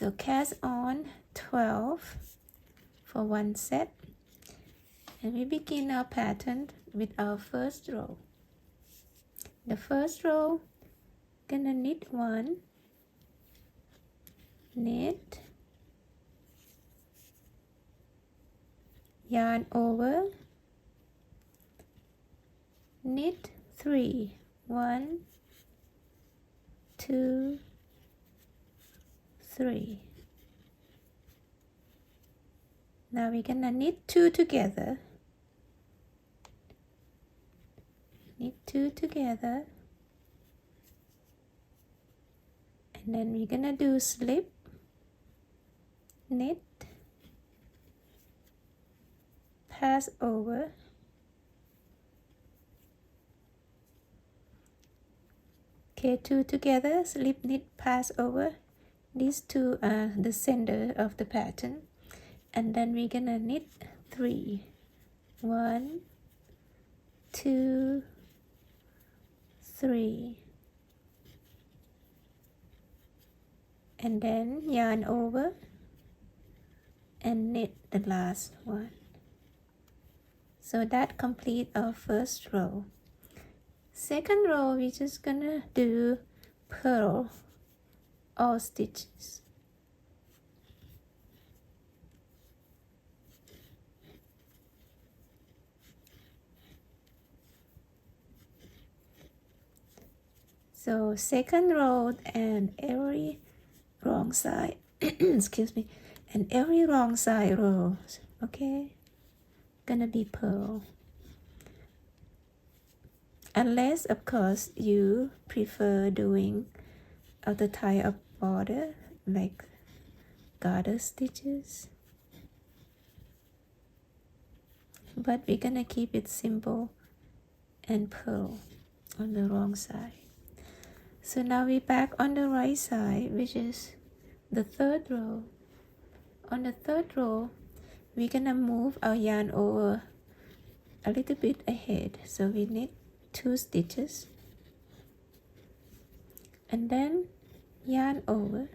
So cast on 12 for one set, and we begin our pattern with our first row. The first row, gonna knit one, knit, yarn over, knit 3, 1, 2, 3. Now we're gonna knit 2 together, knit 2 together, and then we're gonna do slip, knit, pass over, okay, 2 together, slip, knit, pass over. These two are the center of the pattern, and then we're gonna knit 3, 1, 2, 3, and then yarn over and knit the last one. So that completes our first row. Second row, we're just gonna do purl all stitches. So second row and every wrong side excuse me, and every wrong side rows, okay, gonna be purl, unless of course you prefer doing other type of border like garter stitches, but we're gonna keep it simple and purl on the wrong side. So now we're back on the right side, which is the third row. On the third row, we're gonna move our yarn over a little bit ahead, so we knit 2 stitches, and then yarn over,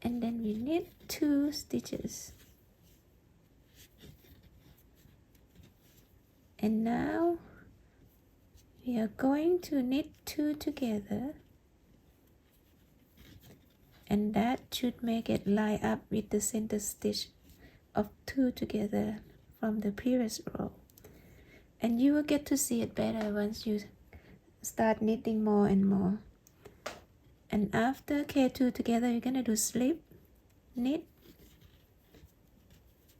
and then we knit 2 stitches, and now we are going to knit 2 together, and that should make it line up with the center stitch of 2 together from the previous row. And you will get to see it better once you start knitting more and more. And after K2 together, you're gonna do slip, knit,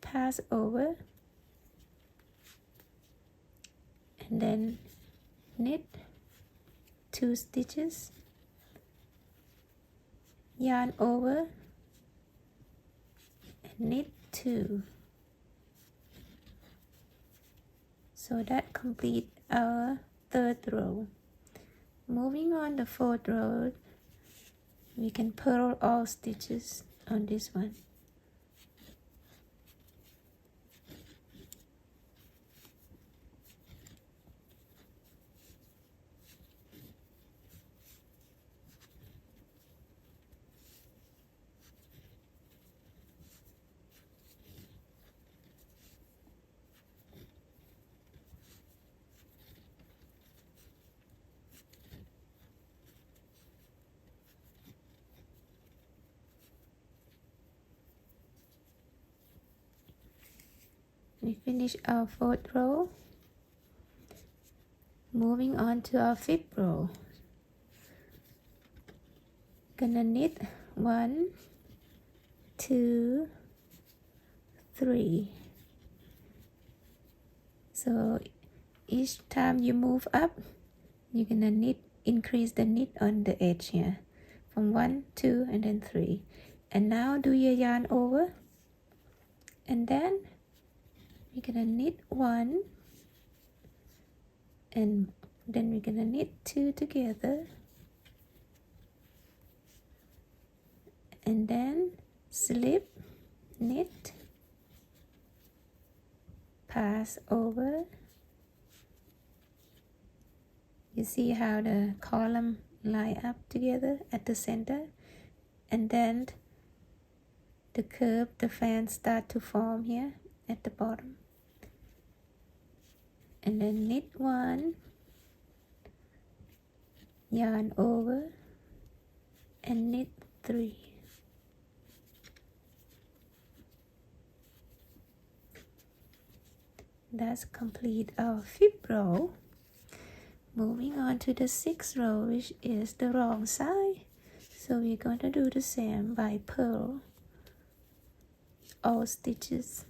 pass over, and then knit 2 stitches, yarn over, and knit 2. So that completes our third row. Moving on the fourth row, we can purl all stitches on this one. We finish our fourth row. Moving on to our fifth row. Gonna knit 1, 2, 3. So each time you move up, you're gonna knit, increase the knit on the edge here from 1, 2, and then 3. And now do your yarn over, and then we're gonna knit 1, and then we're gonna knit 2 together, and then slip, knit, pass over. You see how the column line up together at the center, and then the curve, the fan start to form here at the bottom. And then knit 1, yarn over, and knit 3. That's complete our 5th row. Moving on to the 6th row, which is the wrong side. So we're going to do the same by purl all stitches.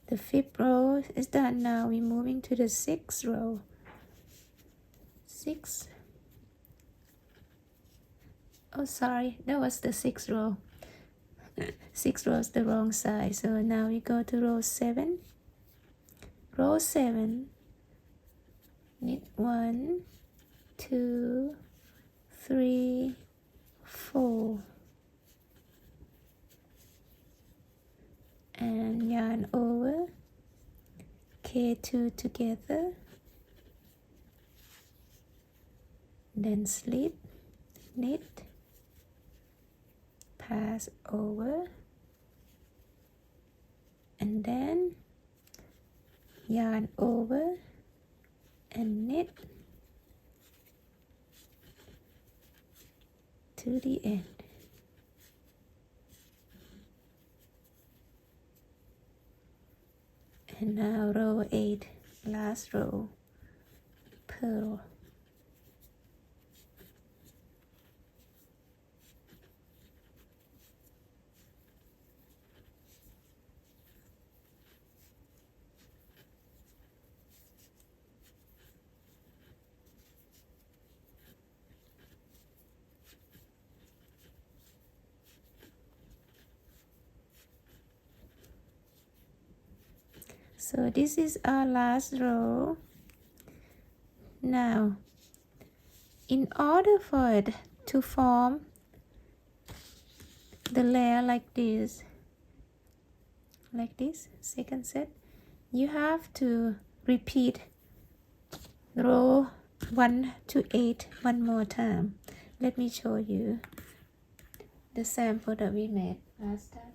The 5th row is done. Now we're moving to the 6th row. 6. Oh, sorry, that was the 6th row. 6th row is the wrong side. So now we go to row 7. Row 7. Knit 1, 2, 3, 4. And yarn over, K2 together, then slip, knit, pass over, and then yarn over and knit to the end. And now row 8, last row, purl. So this is our last row. Now, in order for it to form the layer like this, second set, you have to repeat row 1 to 8 one more time. Let me show you the sample that we made last time.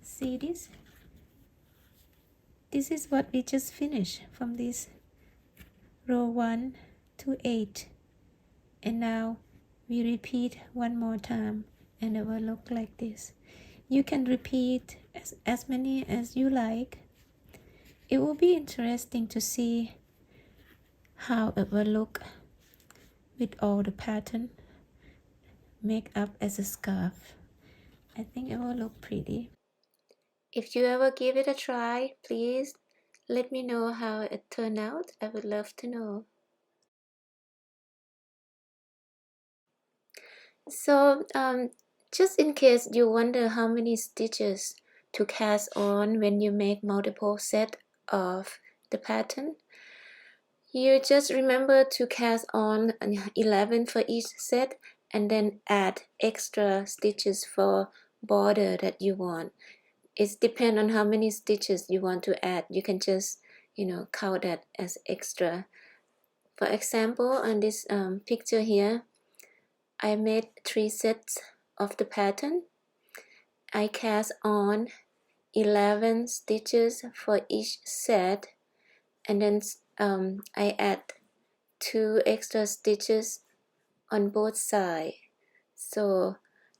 See this? This is what we just finished from this row 1 to 8. And now we repeat one more time and it will look like this. You can repeat as many as you like. It will be interesting to see how it will look with all the pattern make up as a scarf. I think it will look pretty. If you ever give it a try, please let me know how it turned out. I would love to know. So just in case you wonder how many stitches to cast on when you make multiple sets of the pattern, you just remember to cast on 11 for each set and then add extra stitches for border that you want. It depends on how many stitches you want to add. You can just, count that as extra. For example, on this picture here, I made 3 sets of the pattern. I cast on 11 stitches for each set, and then I add 2 extra stitches on both sides. So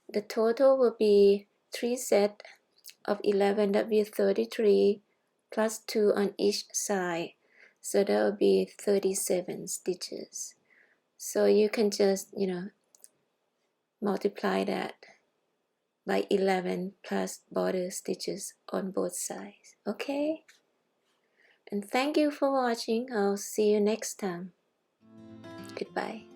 the total will be 3 sets of 11, that will be 33, plus 2 on each side. So that will be 37 stitches. So you can just, multiply that by 11 plus border stitches on both sides. Okay? And thank you for watching. I'll see you next time. Goodbye.